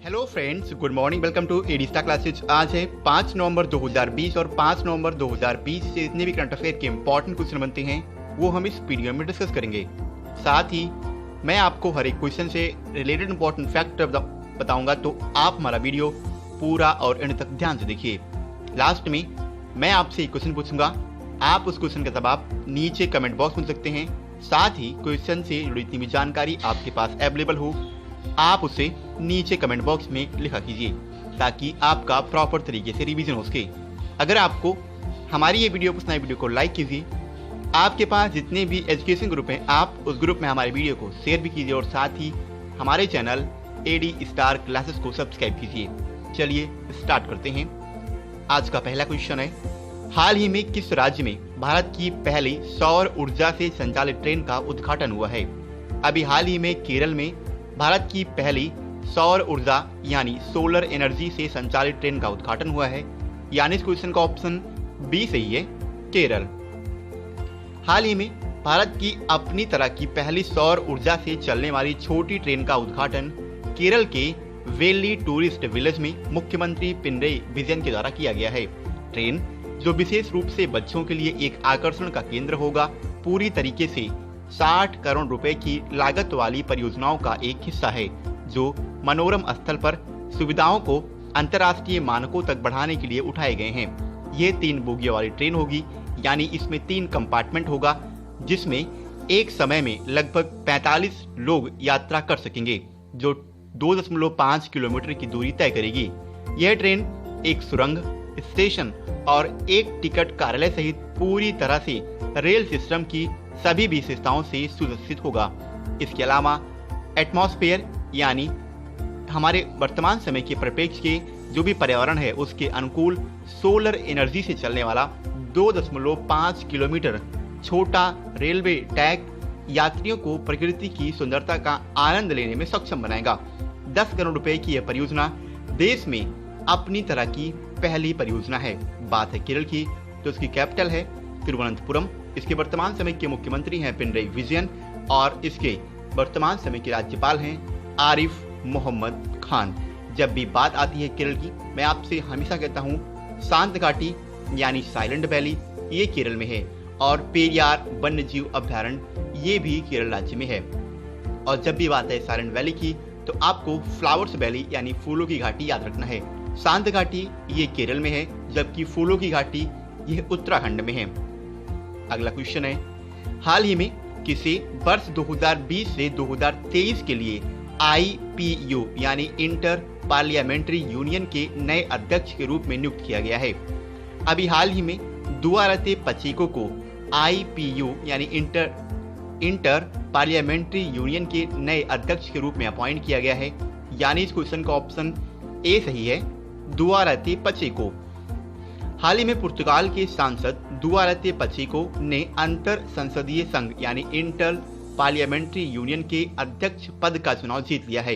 Hello friends, good morning. Welcome to AD star classes. आज है 5 नवंबर 2020 और 5 नवंबर 2020 से जितने भी करंट अफेयर के इंपॉर्टेंट क्वेश्चन बनते हैं वो हम इस वीडियो में डिस्कस करेंगे। साथ ही मैं आपको हर एक क्वेश्चन से रिलेटेड इंपॉर्टेंट फैक्ट बताऊंगा, तो आप हमारा वीडियो पूरा और एंड तक ध्यान से देखिए। लास्ट में मैं आपसे एक क्वेश्चन पूछूंगा, आप उस क्वेश्चन का जवाब नीचे कमेंट बॉक्स में सकते हैं। साथ ही क्वेश्चन से जुड़ी जितनी भी जानकारी आपके पास अवेलेबल हो आप उसे नीचे कमेंट बॉक्स में लिखा कीजिए, ताकि आपका प्रॉपर तरीके से रिवीजन हो सके। अगर आपको हमारी ये वीडियो पसंद आए, वीडियो को लाइक कीजिए। आपके पास जितने भी एजुकेशन ग्रुप हैं आप उस ग्रुप में हमारे वीडियो को शेयर भी कीजिए और साथ ही हमारे चैनल एडी स्टार क्लासेस को सब्सक्राइब कीजिए। चलिए स्टार्ट करते हैं। आज का पहला क्वेश्चन है, हाल ही में किस राज्य में भारत की पहली सौर ऊर्जा से संचालित ट्रेन का उद्घाटन हुआ है? अभी हाल ही में केरल में भारत की पहली सौर ऊर्जा यानी सोलर एनर्जी से संचालित ट्रेन का उद्घाटन हुआ है, यानी इस क्वेश्चन का ऑप्शन बी सही है, केरल। हाल ही में भारत की अपनी तरह की पहली सौर ऊर्जा से चलने वाली छोटी ट्रेन का उद्घाटन केरल के वेल्ली टूरिस्ट विलेज में मुख्यमंत्री पिनरई विजयन के द्वारा किया गया है। ट्रेन, जो विशेष रूप से बच्चों के लिए एक आकर्षण का केंद्र होगा, पूरी तरीके से 60 करोड़ रुपए की लागत वाली परियोजनाओं का एक हिस्सा है, जो मनोरम स्थल पर सुविधाओं को अंतर्राष्ट्रीय मानकों तक बढ़ाने के लिए उठाए गए हैं। ये 3 बोगियों वाली ट्रेन होगी, यानी इसमें 3 कंपार्टमेंट होगा, जिसमें एक समय में लगभग 45 लोग यात्रा कर सकेंगे, जो 2.5 किलोमीटर की दूरी तय करेगी। यह ट्रेन एक सुरंग, स्टेशन और एक टिकट कार्यालय सहित पूरी तरह से रेल सिस्टम की सभी विशेषताओं से सुसज्जित होगा। इसके अलावा एटमॉस्फेयर यानी हमारे वर्तमान समय के परिप्रेक्ष्य के जो भी पर्यावरण है उसके अनुकूल सोलर एनर्जी से चलने वाला 2.5 किलोमीटर छोटा रेलवे ट्रैक यात्रियों को प्रकृति की सुंदरता का आनंद लेने में सक्षम बनाएगा। 10 करोड़ रुपए की यह परियोजना देश में अपनी तरह की पहली परियोजना है। बात है केरल की, तो इसकी कैपिटल है तिरुवनंतपुरम। इसके वर्तमान समय के मुख्यमंत्री हैं पिनरई विजयन और इसके वर्तमान समय के राज्यपाल हैं आरिफ मोहम्मद खान। जब भी बात आती है केरल की, मैं आपसे हमेशा कहता हूँ शांत घाटी यानी साइलेंट वैली ये केरल में है, और पेरियार वन्यजीव अभ्यारण्य ये भी केरल राज्य में है। और जब भी बात है साइलेंट वैली की, तो आपको फ्लावर्स वैली यानी फूलों की घाटी याद रखना है। शांत घाटी ये केरल में है, जबकि फूलों की घाटी यह उत्तराखंड में है। अगला क्वेश्चन है, हाल ही में किसे वर्ष 2020 से 2023 के लिए IPU यानी इंटर पार्लियामेंट्री यूनियन के नए अध्यक्ष के रूप में नियुक्त किया गया है? अभी हाल ही में दुआरते पचेको को IPU यानी इंटर पार्लियामेंट्री यूनियन के नए अध्यक्ष के रूप में अपॉइंट किया गया है, यानी इस क्वेश्चन का ऑप्शन ए सही है, दुआरते पचेको। हाल ही में पुर्तगाल के सांसद दुआरते पचेको ने अंतर संसदीय संघ यानी इंटर पार्लियामेंट्री यूनियन के अध्यक्ष पद का चुनाव जीत लिया है।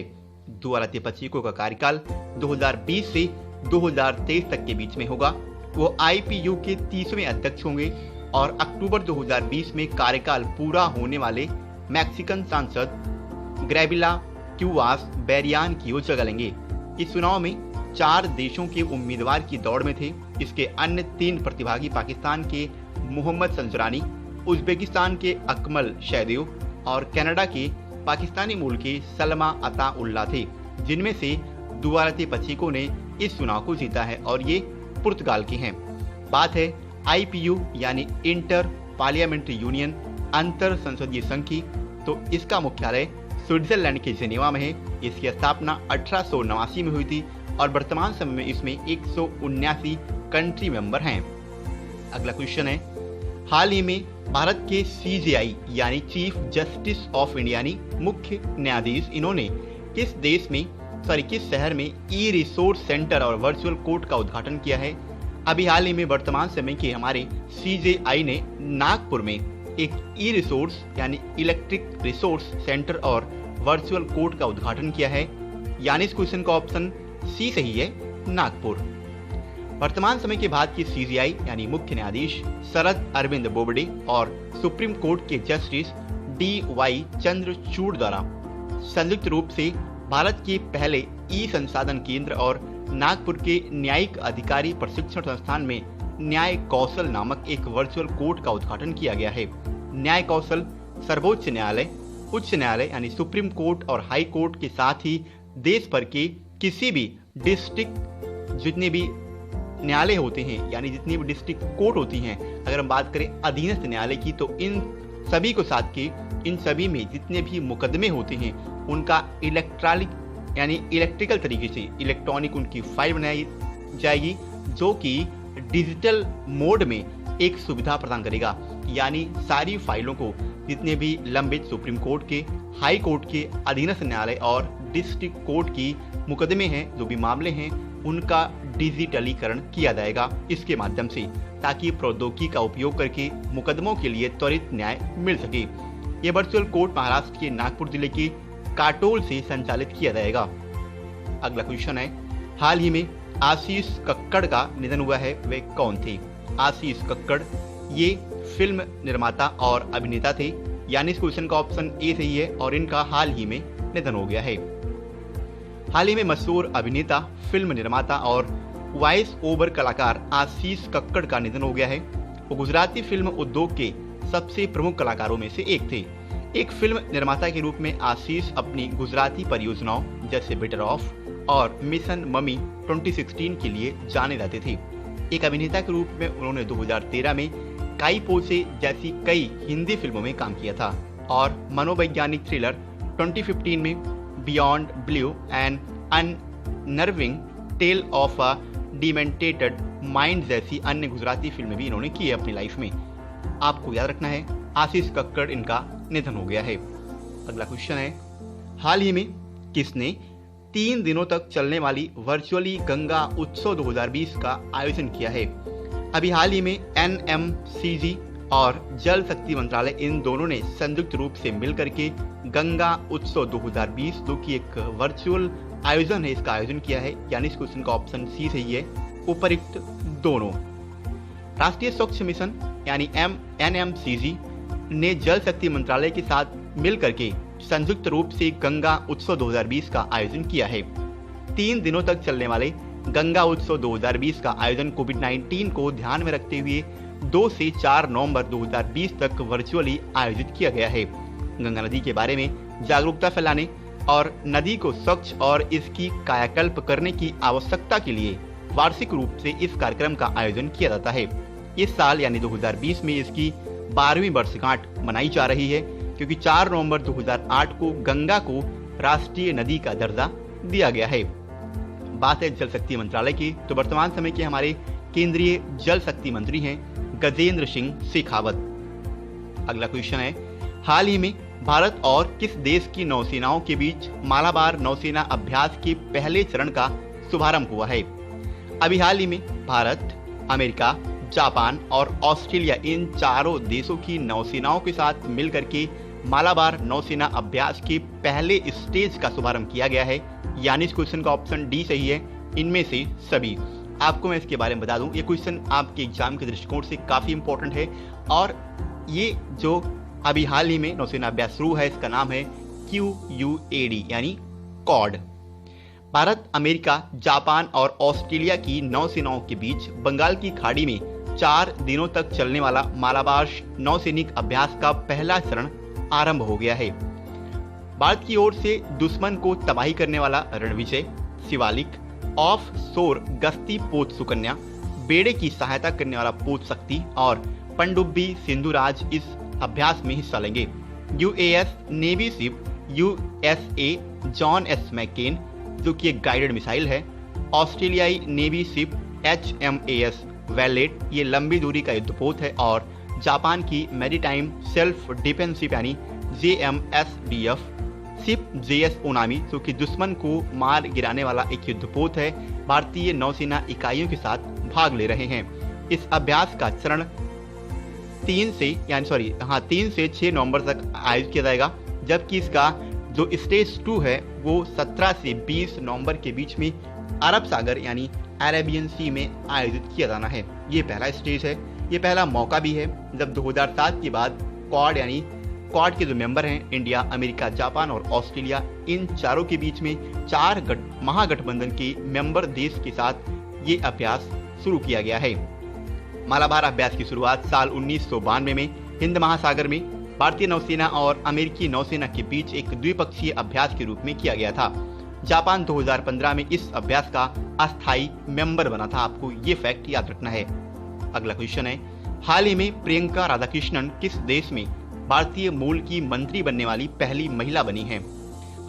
दुआरते पचेको का कार्यकाल 2020 से 2023 तक के बीच में होगा। वो IPU के 30वें अध्यक्ष होंगे और अक्टूबर 2020 में कार्यकाल पूरा होने वाले मैक्सिकन सांसद ग्रेविला क्यूवास बेरियान की ओर जगह लेंगे। इस चुनाव में 4 देशों के उम्मीदवार की दौड़ में थे। इसके अन्य 3 प्रतिभागी पाकिस्तान के मोहम्मद संजरानी, उज्बेकिस्तान के अकमल शहदेव और कनाडा के पाकिस्तानी मूल के सलमा अताउल्ला थे, जिनमें से दुआरते पचेको ने इस चुनाव को जीता है और ये पुर्तगाल के हैं। बात है IPU यानी इंटर पार्लियामेंट्री यूनियन अंतर संसदीय संघ की, तो इसका मुख्यालय स्विट्जरलैंड के जेनेवा में है। इसकी स्थापना 1889 में हुई थी और वर्तमान समय में इसमें 179 कंट्री मेंबर हैं। अगला क्वेश्चन है, हाल ही में भारत के CJI यानी चीफ जस्टिस ऑफ इंडिया यानी मुख्य न्यायाधीश, इन्होंने किस शहर में ई-रिसोर्स सेंटर और वर्चुअल कोर्ट का उद्घाटन किया है? अभी हाल ही में वर्तमान समय के हमारे CJI ने नागपुर में एक ई-रिसोर्स यानी इलेक्ट्रिक रिसोर्स सेंटर और वर्चुअल कोर्ट का उद्घाटन किया है, यानी इस क्वेश्चन का ऑप्शन सी सही है, नागपुर। वर्तमान समय के बाद की CJI यानी मुख्य न्यायाधीश शरद अरविंद बोबडे और सुप्रीम कोर्ट के जस्टिस DY चंद्रचूड़ द्वारा संयुक्त रूप से भारत के पहले ई संसाधन केंद्र और नागपुर के न्यायिक अधिकारी प्रशिक्षण संस्थान में न्याय कौशल नामक एक वर्चुअल कोर्ट का उद्घाटन किया गया है। न्याय कौशल सर्वोच्च न्यायालय, उच्च न्यायालय यानी सुप्रीम कोर्ट और हाई कोर्ट के साथ ही देश भर के किसी भी डिस्ट्रिक्ट जितने भी न्यायालय होते हैं यानी जितनी भी डिस्ट्रिक्ट कोर्ट होती हैं, अगर हम बात करें अधीनस्थ न्यायालय की, तो इन सभी को साथ के इन सभी में जितने भी मुकदमे होते हैं उनका इलेक्ट्रॉनिक यानी इलेक्ट्रिकल तरीके से इलेक्ट्रॉनिक उनकी फाइल बनाई जाएगी, जो कि डिजिटल मोड में एक सुविधा प्रदान करेगा। यानी सारी फाइलों को जितने भी लंबित सुप्रीम कोर्ट के, हाई कोर्ट के, अधीनस्थ न्यायालय और डिस्ट्रिक्ट कोर्ट की मुकदमे हैं, जो भी मामले हैं, उनका डिजिटलीकरण किया जाएगा इसके माध्यम से, ताकि प्रौद्योगिकी का उपयोग करके मुकदमों के लिए त्वरित न्याय मिल सके। यह वर्चुअल कोर्ट महाराष्ट्र के नागपुर जिले के काटोल से संचालित किया जाएगा। अगला क्वेश्चन है, हाल ही में आशीष कक्कड़ का निधन हुआ है, वे कौन थे? आशीष कक्कड़ ये फिल्म निर्माता और अभिनेता थे, यानी इस क्वेश्चन का ऑप्शन ए सही है और इनका हाल ही में निधन हो गया है। हाल ही में मशहूर अभिनेता, फिल्म निर्माता और वॉइस ओवर कलाकार आशीष कक्कड़ का निधन हो गया है। वो गुजराती फिल्म उद्योग के सबसे प्रमुख कलाकारों में से एक थे। एक फिल्म निर्माता के रूप में आशीष अपनी गुजराती परियोजनाओं जैसे बेटर ऑफ और मिशन मम्मी 2016 के लिए जाने जाते थे। एक अभिनेता के रूप में उन्होंने 2013 में काई पोसे जैसी कई हिंदी फिल्मों में काम किया था और मनोवैज्ञानिक थ्रिलर 2015 में beyond blue and unnerving tale of a demented mind जैसी अन्य गुजराती फिल्में भी इन्होंने की है अपनी लाइफ में। आपको याद रखना है, आशीष कक्कड़ इनका निधन हो गया है। अगला क्वेश्चन है, हाल ही में किसने 3 दिनों तक चलने वाली वर्चुअली गंगा उत्सव 2020 का आयोजन किया है? अभी हाल ही में NMCG और जल शक्ति मंत्रालय इन दोनों ने संयुक्त रूप से मिलकर के गंगा उत्सव 2020 जो कि एक वर्चुअल आयोजन है, इसका आयोजन किया है, यानी इस क्वेश्चन का ऑप्शन सी सही है। उपरिक्त दोनों राष्ट्रीय स्वच्छ मिशन यानी NMCG ने जल शक्ति मंत्रालय के साथ मिलकर के संयुक्त रूप से गंगा उत्सव 2020 का आयोजन किया है। 3 दिनों तक चलने वाले गंगा उत्सव 2020 का आयोजन कोविड-19 को ध्यान में रखते हुए 2 से 4 नवंबर 2020 तक वर्चुअली आयोजित किया गया है। गंगा नदी के बारे में जागरूकता फैलाने और नदी को स्वच्छ और इसकी कायाकल्प करने की आवश्यकता के लिए वार्षिक रूप से इस कार्यक्रम का आयोजन किया जाता है। इस साल यानी 2020 में इसकी 12वीं वर्षगांठ मनाई जा रही है, क्योंकि 4 नवंबर 2008 को गंगा को राष्ट्रीय नदी का दर्जा दिया गया है। बात है जल शक्ति मंत्रालय की, तो वर्तमान समय के हमारे केंद्रीय जल शक्ति मंत्री हैं गजेंद्र सिंह शेखावत। अगला क्वेश्चन है, हाल ही में भारत और किस देश की नौसेनाओं के बीच मालाबार नौसेना अभ्यास के पहले चरण का शुभारंभ हुआ है? अभी हाल ही में भारत, अमेरिका, जापान और ऑस्ट्रेलिया इन चारों देशों की नौसेनाओं के साथ मिलकर के मालाबार नौसेना अभ्यास के पहले स्टेज का शुभारंभ किया गया है, यानी इस क्वेश्चन का ऑप्शन डी सही है, इनमें से सभी। आपको मैं इसके बारे में बता दूं, ये क्वेश्चन आपके एग्जाम के दृष्टिकोण से काफी इंपॉर्टेंट है और ये जो अभी हाल ही में नौसेना अभ्यास शुरू है, इसका नाम है QUAD यानी कॉड। भारत, अमेरिका, जापान और ऑस्ट्रेलिया की नौसेनाओं के बीच बंगाल की खाड़ी में 4 दिनों तक चलने वाला मालाबार नौसैनिक अभ्यास का पहला चरण आरंभ हो गया है। भारत की ओर से दुश्मन को तबाही करने वाला रणविजय, शिवालिक, ऑफ शोर गश्ती पोत सुकन्या, बेड़े की सहायता करने वाला पोत शक्ति और पनडुब्बी सिंधुराज इस अभ्यास में हिस्सा लेंगे। UAS navy ship USA John S McCain जो कि एक गाइडेड मिसाइल है, ऑस्ट्रेलियाई नेवी शिप HMAS वैलेट ये लंबी दूरी का युद्धपोत है और जापान की मैरीटाइम सेल्फ डिफेंस शिप यानी JMSDF शिप JS ओनामी जो कि दुश्मन को मार गिराने वाला एक युद्धपोत है, भारतीय नौसेना इकाइयों के साथ भाग ले रहे हैं। इस अभ्यास का चरण 3 से 6 नवंबर तक आयोजित किया जाएगा, जबकि इसका जो स्टेज 2 है वो 17 से 20 नवंबर के बीच में अरब सागर यानी अरेबियन सी में आयोजित किया जाना है। ये पहला स्टेज है, ये पहला मौका भी है जब 2007 के बाद क्वाड यानी क्वाड के जो मेंबर हैं इंडिया, अमेरिका, जापान और ऑस्ट्रेलिया, इन चारों के बीच में 4 महागठबंधन के मेंबर देश के साथ ये अभ्यास शुरू किया गया है। मालाबार अभ्यास की शुरुआत साल 1992 में हिंद महासागर में भारतीय नौसेना और अमेरिकी नौसेना के बीच एक द्विपक्षीय अभ्यास के रूप में किया गया था। जापान 2015 में इस अभ्यास का अस्थायी मेंबर बना था। आपको ये फैक्ट याद रखना है। अगला क्वेश्चन है, हाल ही में प्रियंका राधाकृष्णन किस देश में भारतीय मूल की मंत्री बनने वाली पहली महिला बनी है?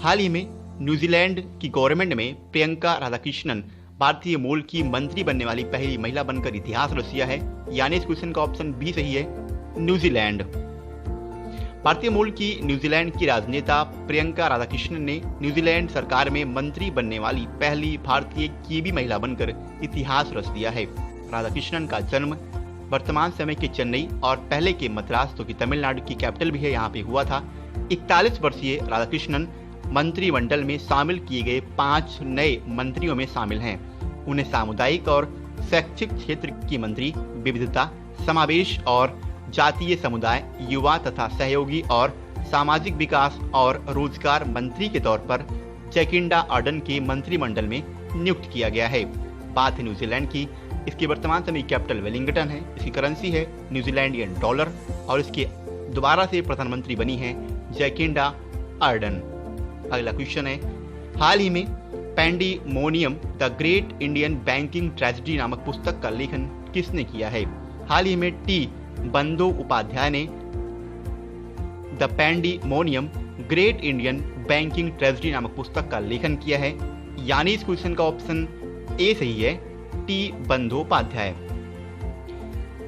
हाल ही में न्यूजीलैंड की गवर्नमेंट में प्रियंका राधाकृष्णन भारतीय मूल की मंत्री बनने वाली पहली महिला बनकर इतिहास रच दिया है। यानी इस क्वेश्चन का ऑप्शन बी सही है, न्यूजीलैंड। भारतीय मूल की न्यूजीलैंड की राजनेता प्रियंका राधाकृष्णन ने न्यूजीलैंड सरकार में मंत्री बनने वाली पहली भारतीय की भी महिला बनकर इतिहास रच दिया है। राधाकृष्णन का जन्म वर्तमान समय के चेन्नई और पहले के मद्रास, जो कि तमिलनाडु की कैपिटल भी है, यहाँ पे हुआ था। 41 वर्षीय राधाकृष्णन मंत्रिमंडल में शामिल किए गए 5 नए मंत्रियों में शामिल हैं। उन्हें सामुदायिक और शैक्षिक क्षेत्र की मंत्री, विविधता, समावेश और जातीय समुदाय, युवा तथा सहयोगी और सामाजिक विकास और रोजगार मंत्री के तौर पर जैकिंडा आर्डन के मंत्रिमंडल में नियुक्त किया गया है। बात है न्यूजीलैंड की। इसकी वर्तमान समय कैपिटल वेलिंगटन है। इसकी करेंसी है न्यूजीलैंडियन डॉलर और इसके दोबारा से प्रधानमंत्री बनी है जैकिंडा आर्डन। अगला क्वेश्चन है, हाल ही में pandemonium the great Indian banking tragedy नामक पुस्तक का लेखन किसने किया है? हाल ही में टी बंदोपाध्याय ने the pandemonium great Indian banking tragedy नामक पुस्तक का लेखन किया है। यानी इस क्वेश्चन का ऑप्शन ए सही है, टी बंदोपाध्याय।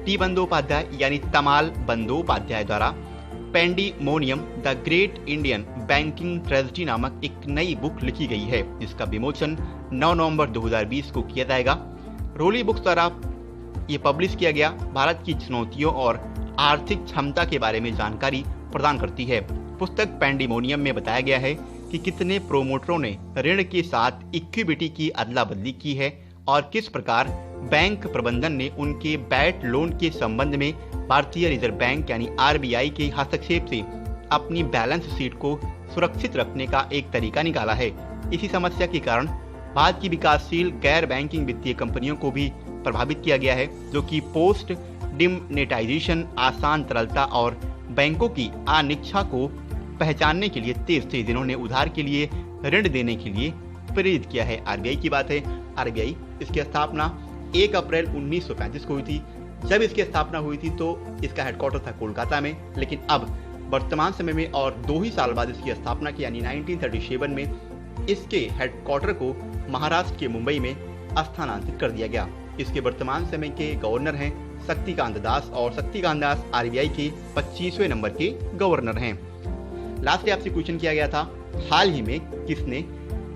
टी बंदोपाध्याय यानी तमाल बंदोपाध्याय द्वारा pandemonium the great Indian banking tragedy नामक एक नई बुक लिखी गई है, जिसका विमोचन 9 नवंबर 2020 को किया जाएगा। रोली बुक्स द्वारा ये पब्लिश किया गया भारत की चुनौतियों और आर्थिक क्षमता के बारे में जानकारी प्रदान करती है। पुस्तक पैंडेमोनियम में बताया गया है कि कितने प्रोमोटरों ने ऋण के साथ इक्विटी की अदला बदली की है और किस प्रकार बैंक प्रबंधन ने उनके बैड लोन के संबंध में भारतीय रिजर्व बैंक यानी आरबीआई के हस्तक्षेप से अपनी बैलेंस शीट को सुरक्षित रखने का एक तरीका निकाला है। इसी समस्या के कारण भारत की विकासशील गैर बैंकिंग वित्तीय कंपनियों को भी प्रभावित किया गया है, जो कि पोस्ट डिमोनेटाइजेशन, आसान तरलता और बैंकों की अनिच्छा को पहचानने के लिए तेज थे, जिन्होंने उधार के लिए ऋण देने के लिए प्रेरित किया है। आरबीआई की बात है। आरबीआई इसकी स्थापना 1 अप्रैल 1935 को हुई थी। जब इसकी स्थापना हुई थी तो इसका हेडक्वार्टर था कोलकाता में, लेकिन अब वर्तमान समय में और 2 ही साल बाद इसकी स्थापना की यानी 1937 में इसके हेडक्वार्टर को महाराष्ट्र के मुंबई में स्थानांतरित कर दिया गया। इसके वर्तमान समय के गवर्नर हैं शक्तिकांत दास और शक्तिकांत दास आरबीआई के 25वें नंबर के गवर्नर हैं। लास्ट आपसे क्वेश्चन किया गया था, हाल ही में किसने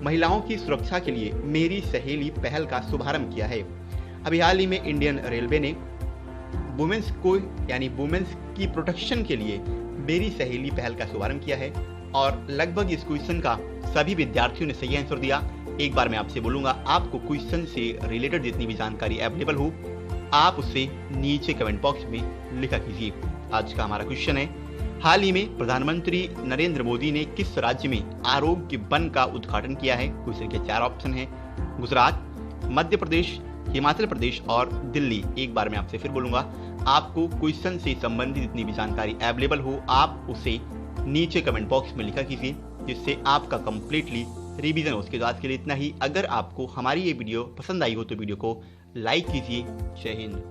महिलाओं की सुरक्षा के लिए मेरी सहेली पहल का शुभारंभ किया है? अभी हाल ही में इंडियन रेलवे ने वुमेन्स को यानी वुमेन्स की प्रोटेक्शन के लिए मेरी सहेली पहल का शुभारंभ किया है और लगभग इस क्वेश्चन का सभी विद्यार्थियों ने सही आंसर दिया। एक बार मैं आपसे बोलूंगा, आपको क्वेश्चन से रिलेटेड जितनी भी जानकारी अवेलेबल हो आप उससे नीचे कमेंट बॉक्स में लिखा कीजिए। आज का हमारा क्वेश्चन है, हाल ही में प्रधानमंत्री नरेंद्र मोदी ने किस राज्य में आरोग्य वन का उद्घाटन किया है? क्वेश्चन के 4 ऑप्शन हैं, गुजरात, मध्य प्रदेश, हिमाचल प्रदेश और दिल्ली। एक बार मैं आपसे फिर बोलूंगा, आपको क्वेश्चन से संबंधित जितनी भी जानकारी अवेलेबल हो आप उसे नीचे कमेंट बॉक्स में लिखा कीजिए, जिससे आपका कंप्लीटली रिवीजन हो। उसके बाद के लिए इतना ही। अगर आपको हमारी ये वीडियो पसंद आई हो तो वीडियो को लाइक कीजिए। जय हिंद।